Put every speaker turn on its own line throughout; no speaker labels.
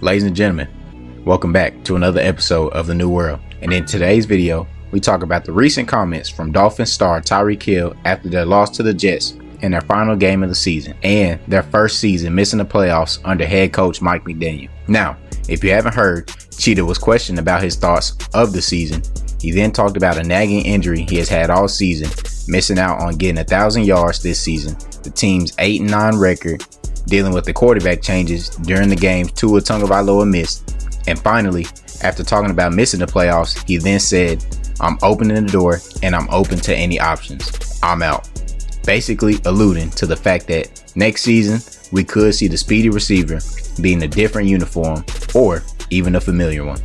Ladies and gentlemen, welcome back to another episode of The New World. And in today's video, we talk about the recent comments from Dolphins star Tyreek Hill after their loss to the Jets in their final game of the season and their first season missing the playoffs under head coach Mike McDaniel. Now, if you haven't heard, Cheetah was questioned about his thoughts of the season. He then talked about a nagging injury he has had all season, missing out on getting 1,000 yards this season, the team's 8-9 record, dealing with the quarterback changes during the games Tua Tagovailoa missed, and finally, after talking about missing the playoffs, he then said, "I'm opening the door and I'm open to any options. I'm out." Basically alluding to the fact that next season we could see the speedy receiver be in a different uniform or even a familiar one.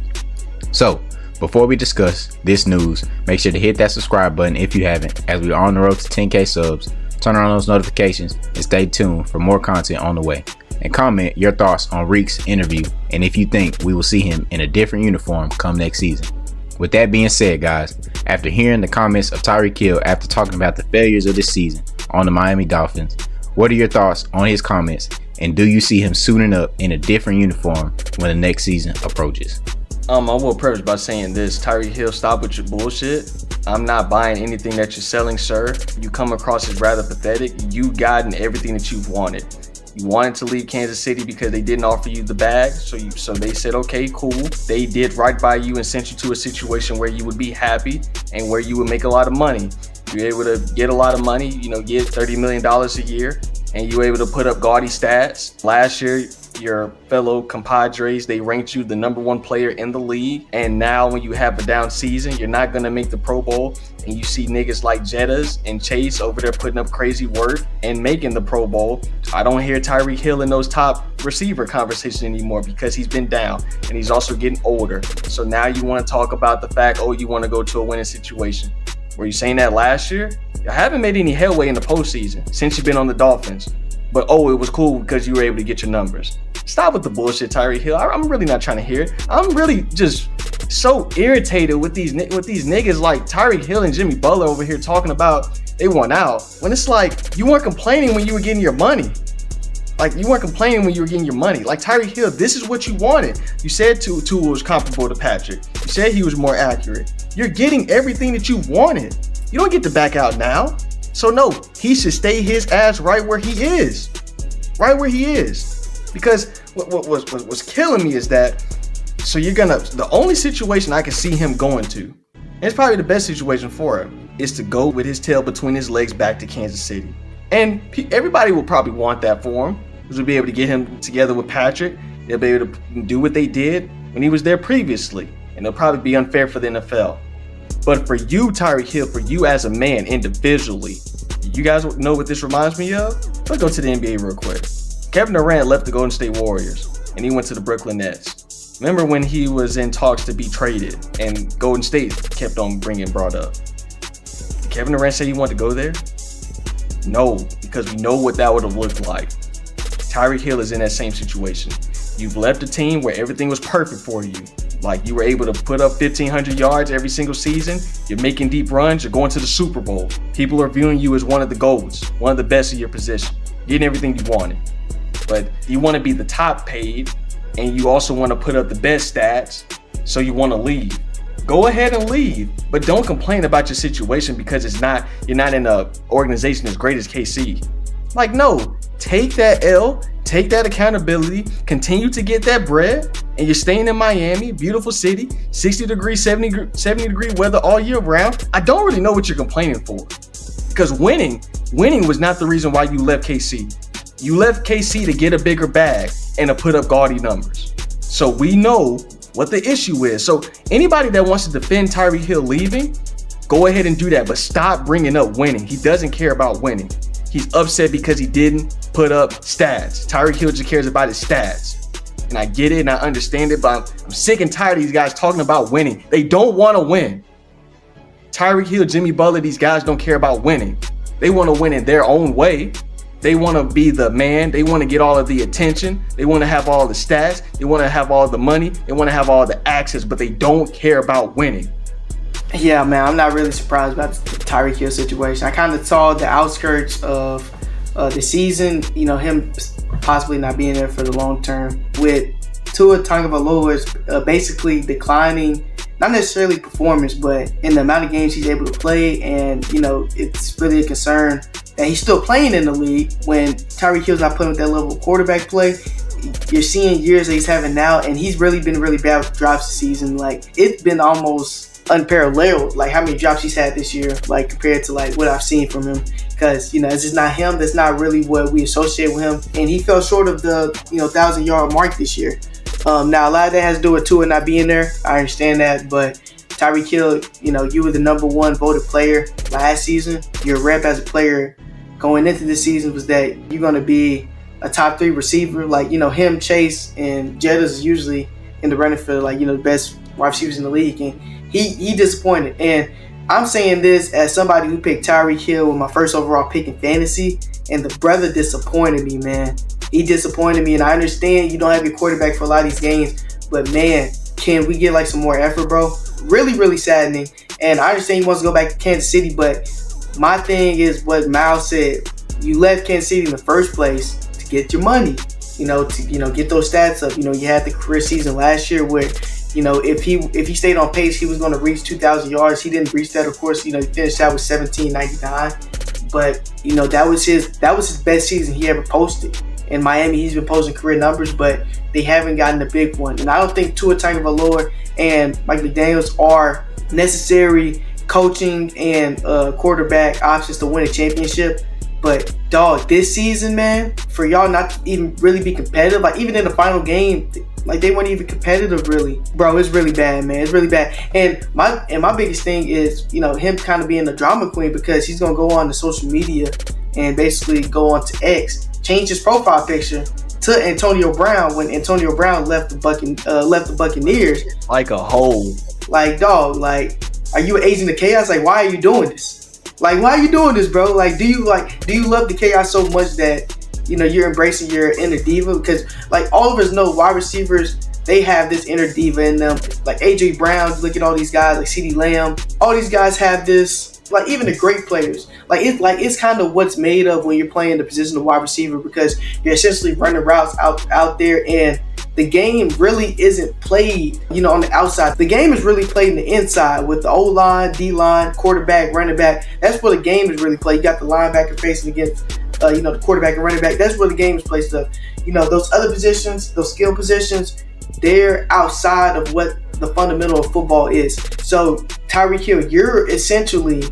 So, before we discuss this news, make sure to hit that subscribe button if you haven't, as we are on the road to 10K subs. Turn on those notifications and stay tuned for more content on the way. And comment your thoughts on Reek's interview and if you think we will see him in a different uniform come next season. With that being said, guys, after hearing the comments of Tyreek Hill after talking about the failures of this season on the Miami Dolphins, what are your thoughts on his comments, and do you see him suiting up in a different uniform when the next season approaches?
I will preface by saying this: Tyreek Hill, stop with your bullshit. I'm not buying anything that you're selling, sir. You come across as rather pathetic. You've gotten everything that you've wanted. You wanted to leave Kansas City because they didn't offer you the bag, so they said, okay, cool. They did right by you and sent you to a situation where you would be happy and where you would make a lot of money. You're able to get a lot of money, get $30 million a year, and you were able to put up gaudy stats. Last year, your fellow compadres, they ranked you the number one player in the league. And now when you have a down season, you're not going to make the Pro Bowl. And you see niggas like Jettas and Chase over there putting up crazy work and making the Pro Bowl. I don't hear Tyreek Hill in those top receiver conversations anymore because he's been down and he's also getting older. So now you want to talk about the fact, you want to go to a winning situation. Were you saying that last year? You haven't made any headway in the postseason since you've been on the Dolphins. But it was cool because you were able to get your numbers. Stop with the bullshit, Tyreek Hill. I'm really not trying to hear it. I'm really just so irritated with these niggas like Tyreek Hill and Jimmy Butler over here talking about they won out. When it's like, you weren't complaining when you were getting your money. Like, Tyreek Hill, this is what you wanted. You said Tua was comparable to Patrick. You said he was more accurate. You're getting everything that you wanted. You don't get to back out now. So no, he should stay his ass right where he is. Because what's killing me is that, the only situation I can see him going to, and it's probably the best situation for him, is to go with his tail between his legs back to Kansas City. And everybody will probably want that for him, because we'll be able to get him together with Patrick. They'll be able to do what they did when he was there previously. And it'll probably be unfair for the NFL. But for you, Tyreek Hill, for you as a man individually, you guys know what this reminds me of? Let's go to the NBA real quick. Kevin Durant left the Golden State Warriors and he went to the Brooklyn Nets. Remember when he was in talks to be traded and Golden State kept on brought up? Did Kevin Durant say he wanted to go there? No, because we know what that would have looked like. Tyreek Hill is in that same situation. You've left a team where everything was perfect for you. Like, you were able to put up 1,500 yards every single season. You're making deep runs. You're going to the Super Bowl. People are viewing you as one of the GOATs, one of the best of your position, getting everything you wanted. But you want to be the top paid, and you also want to put up the best stats, so you want to leave. Go ahead and leave, but don't complain about your situation because you're not in an organization as great as KC. Like, no, take that L, take that accountability, continue to get that bread, and you're staying in Miami, beautiful city, 60 degree, 70 degree weather all year round. I don't really know what you're complaining for, because winning was not the reason why you left KC. You left KC to get a bigger bag and to put up gaudy numbers. So we know what the issue is. So anybody that wants to defend Tyreek Hill leaving, go ahead and do that, but stop bringing up winning. He doesn't care about winning. He's upset because he didn't put up stats. Tyreek Hill just cares about his stats. And I get it and I understand it, but I'm sick and tired of these guys talking about winning. They don't want to win. Tyreek Hill, Jimmy Butler, these guys don't care about winning. They want to win in their own way. They want to be the man. They want to get all of the attention. They want to have all the stats. They want to have all the money. They want to have all the access, but they don't care about winning.
Yeah, man, I'm not really surprised about the Tyreek Hill situation. I kind of saw the outskirts of the season, him possibly not being there for the long term with Tua Tagovailoa is basically declining, not necessarily performance, but in the amount of games he's able to play. And, it's really a concern that he's still playing in the league when Tyreek Hill's not playing with that level of quarterback play. You're seeing years that he's having now, and he's really been really bad with drops this season. Like, it's been almost unparalleled, like how many drops he's had this year, like compared to like what I've seen from him. Because, it's just not him. That's not really what we associate with him. And he fell short of the, 1,000-yard mark this year. Now, a lot of that has to do with Tua not being there. I understand that. But Tyreek Hill, you were the number one voted player last season. Your rep as a player going into this season was that you're going to be a top 3 receiver. Like, him, Chase, and Jettas is usually in the running for, like, the best wide receivers in the league. And he disappointed. And I'm saying this as somebody who picked Tyreek Hill with my first overall pick in fantasy, and the brother disappointed me, man. He disappointed me, and I understand you don't have your quarterback for a lot of these games, but man, can we get like some more effort, bro? Really, really saddening. And I understand he wants to go back to Kansas City, but my thing is what Miles said. You left Kansas City in the first place to get your money, to get those stats up. You had the career season last year where if he stayed on pace, he was going to reach 2,000 yards. He didn't reach that, of course. He finished out with 1,799. But that was his best season he ever posted. In Miami, he's been posting career numbers, but they haven't gotten the big one. And I don't think Tua Tagovailoa and Mike McDaniels are necessary coaching and quarterback options to win a championship. But dog, this season, man, for y'all not to even really be competitive, like even in the final game, like they weren't even competitive really. Bro, it's really bad, man. It's really bad. And my biggest thing is, him kind of being the drama queen, because he's gonna go on to social media and basically go on to X, change his profile picture to Antonio Brown when Antonio Brown left the Buccaneers.
Like a hole.
Like, dog, like, are you an agent of chaos? Like, why are you doing this? Like, why are you doing this, bro? Like, do you love the chaos so much that, you're embracing your inner diva? Because, like, all of us know wide receivers, they have this inner diva in them. Like, A.J. Brown, look at all these guys, like CeeDee Lamb. All these guys have this, like, even the great players. It's kind of what's made of when you're playing the position of wide receiver, because you're essentially running routes out there, and the game really isn't played, on the outside. The game is really played in the inside with the O-line, D-line, quarterback, running back. That's where the game is really played. You got the linebacker facing against, the quarterback and running back. That's where the game is played stuff. Those other positions, those skill positions, they're outside of what the fundamental of football is. So Tyreek Hill, you're essentially,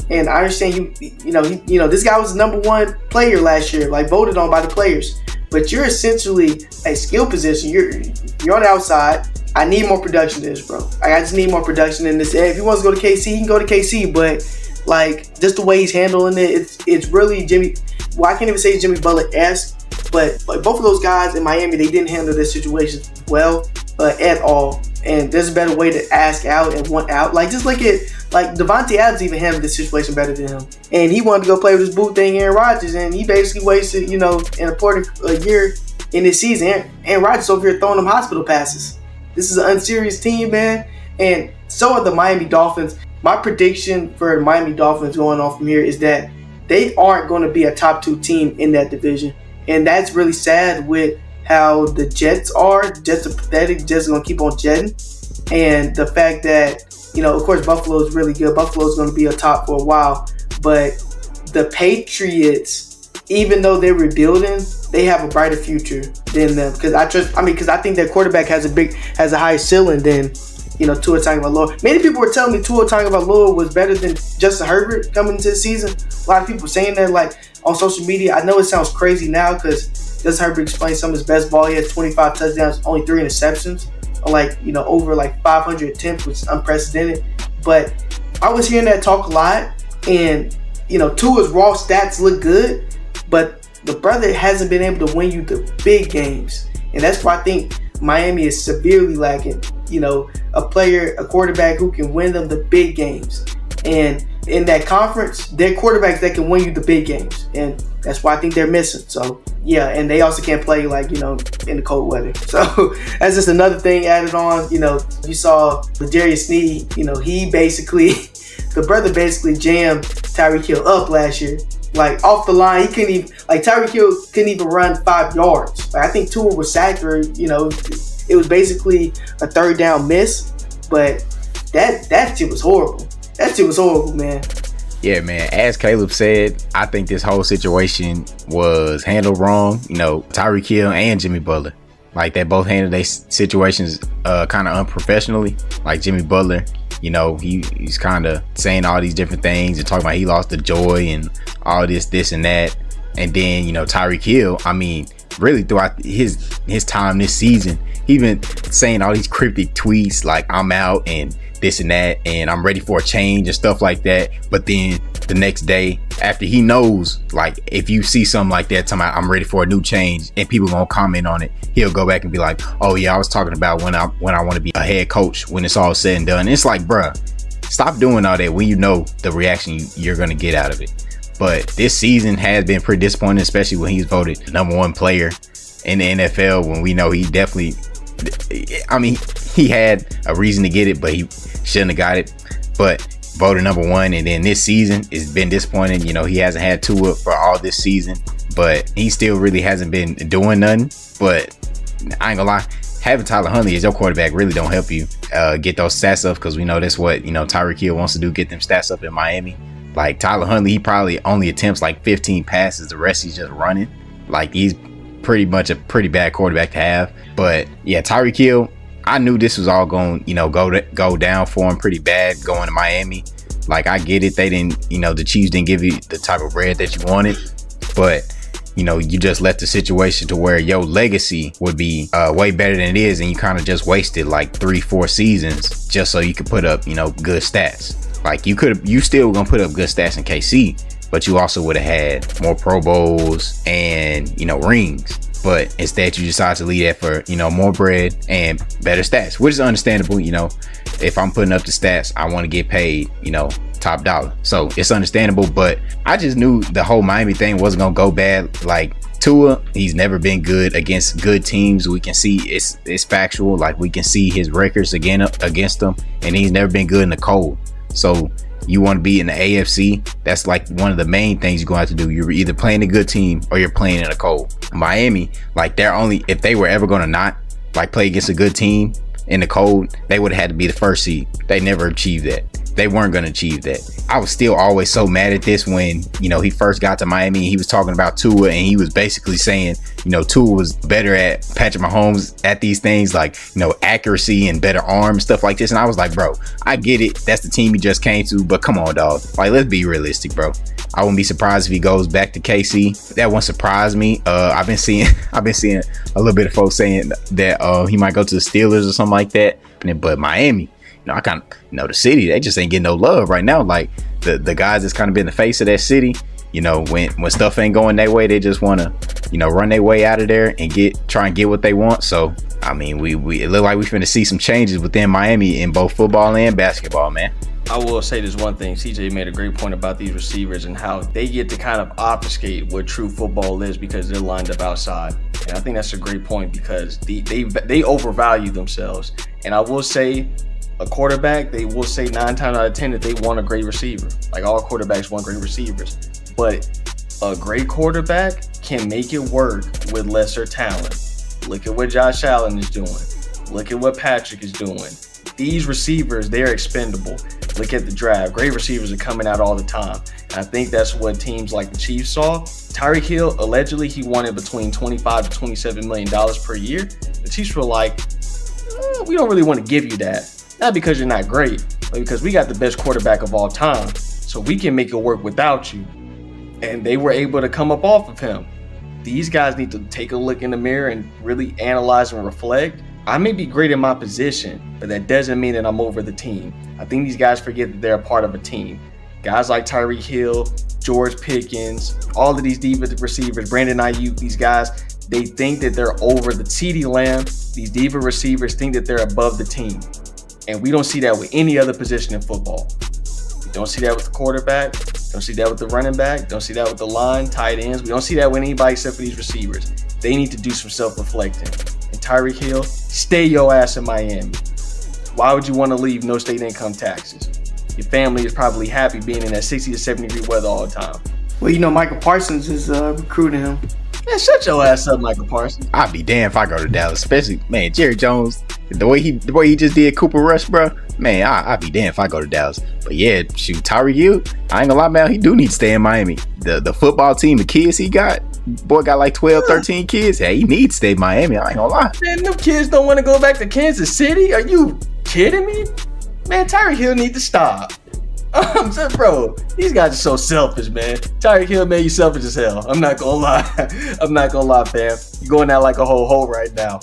and I understand this guy was the number one player last year, like voted on by the players. But you're essentially a skill position. You're on the outside. I need more production in this, bro. I just need more production in this. And if he wants to go to KC, he can go to KC. But like, just the way he's handling it, it's really Jimmy. Well, I can't even say Jimmy Butler-esque, but like both of those guys in Miami, they didn't handle this situation well at all. And there's a better way to ask out and want out. Like, just look at, like, Devontae Adams even handled this situation better than him. And he wanted to go play with his boot thing, Aaron Rodgers, and he basically wasted, an important year in this season. Aaron Rodgers over here throwing them hospital passes. This is an unserious team, man. And so are the Miami Dolphins. My prediction for the Miami Dolphins going on from here is that they aren't going to be a top 2 team in that division. And that's really sad with how the Jets are. Jets are pathetic. Jets are going to keep on jetting. And the fact that, of course, Buffalo is really good. Buffalo is going to be a top for a while. But the Patriots, even though they're rebuilding, they have a brighter future than them. Because I think their quarterback has a higher ceiling than, Tua Tagovailoa. Many people were telling me Tua Tagovailoa was better than Justin Herbert coming into the season. A lot of people saying that, like, on social media. I know it sounds crazy now because Justin Herbert explained some of his best ball. He had 25 touchdowns, only 3 interceptions. Over 500 attempts, which is unprecedented. But I was hearing that talk a lot, and Tua's raw stats look good, but the brother hasn't been able to win you the big games, and that's why I think Miami is severely lacking. A quarterback who can win them the big games, and in that conference, they're quarterbacks that can win you the big games, and that's why I think they're missing. So yeah, and they also can't play in the cold weather. So that's just another thing added on. You saw L'Jarius Sneed. He basically, the brother basically jammed Tyreek Hill up last year. Like, off the line, he couldn't even, Tyreek Hill couldn't even run 5 yards. Like, I think Tua was sacked, or It was basically a third down miss, but that shit was horrible. That shit was horrible, man.
Yeah, man. As Caleb said, I think this whole situation was handled wrong. You know, Tyreek Hill and Jimmy Butler, like they both handled their situations kind of unprofessionally. Like Jimmy Butler, you know, he's kind of saying all these different things and talking about he lost the joy and all this and that. And then, you know, Tyreek Hill, I mean, really throughout his time this season, he been saying all these cryptic tweets like I'm out and this and that and I'm ready for a change and stuff like that. But then the next day, after he knows, like if you see something like that, talking about I'm ready for a new change and people gonna comment on it, he'll go back and be like, oh yeah, I was talking about when I want to be a head coach when it's all said and done. And it's like, bruh, stop doing all that when you know the reaction you're gonna get out of it. But this season has been pretty disappointing, especially when he's voted the number one player in the NFL, when we know he definitely, I mean, he had a reason to get it, but he shouldn't have got it. But voted number one, and then this season it's been disappointing. You know, he hasn't had Tua for all this season, but he still really hasn't been doing nothing. But I ain't gonna lie, having Tyler Huntley as your quarterback really don't help you get those stats up, because we know that's what, you know, Tyreek Hill wants to do, get them stats up in Miami. Like Tyler Huntley, he probably only attempts like 15 passes. The rest he's just running. Like he's pretty much a pretty bad quarterback to have. But yeah, Tyreek Hill, I knew this was all going, you know, go down for him pretty bad going to Miami. Like I get it, they didn't, you know, the Chiefs didn't give you the type of bread that you wanted, but you know, you just left the situation to where your legacy would be way better than it is, and you kind of just wasted like 3-4 seasons just so you could put up, you know, good stats. Like you still gonna put up good stats in KC, but you also would have had more Pro Bowls and, you know, rings. But instead you decide to leave that for, you know, more bread and better stats, which is understandable. You know, if I'm putting up the stats, I want to get paid, you know, top dollar. So it's understandable, but I just knew the whole Miami thing wasn't gonna go bad. Like Tua, he's never been good against good teams. We can see it's factual. Like we can see his records again against them, and he's never been good in the cold. So you want to be in the AFC, that's like one of the main things you're going to have to do. You're either playing a good team or you're playing in a cold. Miami, like if they were ever going to not like play against a good team in the cold, they would have had to be the first seed. They never achieved that. They weren't going to achieve that. I was still always so mad at this when, you know, he first got to Miami and he was talking about Tua, and he was basically saying, you know, Tua was better at Patrick Mahomes at these things, like, you know, accuracy and better arm, stuff like this. And I was like, bro, I get it. That's the team he just came to, but come on, dog. Like, let's be realistic, bro. I wouldn't be surprised if he goes back to KC. That won't surprise me. I've been seeing a little bit of folks saying that he might go to the Steelers or something like that. But Miami, you know, I kind of, you know, the city, they just ain't getting no love right now. Like the guys that's kind of been the face of that city, you know, when stuff ain't going their way, they just want to, you know, run their way out of there and try and get what they want. So, I mean, we it look like we finna see some changes within Miami in both football and basketball, man.
I will say this one thing. CJ made a great point about these receivers and how they get to kind of obfuscate what true football is because they're lined up outside. And I think that's a great point because they overvalue themselves. And I will say, a quarterback, they will say 9 times out of 10 that they want a great receiver. Like all quarterbacks want great receivers. But a great quarterback can make it work with lesser talent. Look at what Josh Allen is doing. Look at what Patrick is doing. These receivers, they're expendable. Look at the draft. Great receivers are coming out all the time. And I think that's what teams like the Chiefs saw. Tyreek Hill, allegedly, he wanted between $25 to $27 million per year. The Chiefs were like, we don't really want to give you that. Not because you're not great, but because we got the best quarterback of all time. So we can make it work without you. And they were able to come up off of him. These guys need to take a look in the mirror and really analyze and reflect. I may be great in my position, but that doesn't mean that I'm over the team. I think these guys forget that they're a part of a team. Guys like Tyreek Hill, George Pickens, all of these diva receivers, Brandon Ayuk, these guys, they think that they're over the CeeDee Lamb. These diva receivers think that they're above the team. And we don't see that with any other position in football. We don't see that with the quarterback. Don't see that with the running back. Don't see that with the line, tight ends. We don't see that with anybody except for these receivers. They need to do some self-reflecting. And Tyreek Hill, stay your ass in Miami. Why would you want to leave? No state income taxes. Your family is probably happy being in that 60 to 70 degree weather all the time.
Well, you know, Michael Parsons is recruiting him.
Man, shut your ass up, Michael Parsons.
I'd be damned if I go to Dallas, especially man, Jerry Jones, the way he just did Cooper Rush, bro. Man, I'd be damned if I go to Dallas. But yeah, shoot, Tyreek Hill, I ain't gonna lie, man, he do need to stay in Miami. The football team, the kids he got, boy got like 12, 13 kids. Hey, he needs to stay in Miami. I ain't gonna lie.
Man, them kids don't want to go back to Kansas City. Are you kidding me? Man, Tyreek Hill need to stop. Bro, these guys are so selfish, man. Tyreek Hill made you selfish as hell. I'm not gonna lie. I'm not gonna lie, fam. You're going out like a whole hoe right now.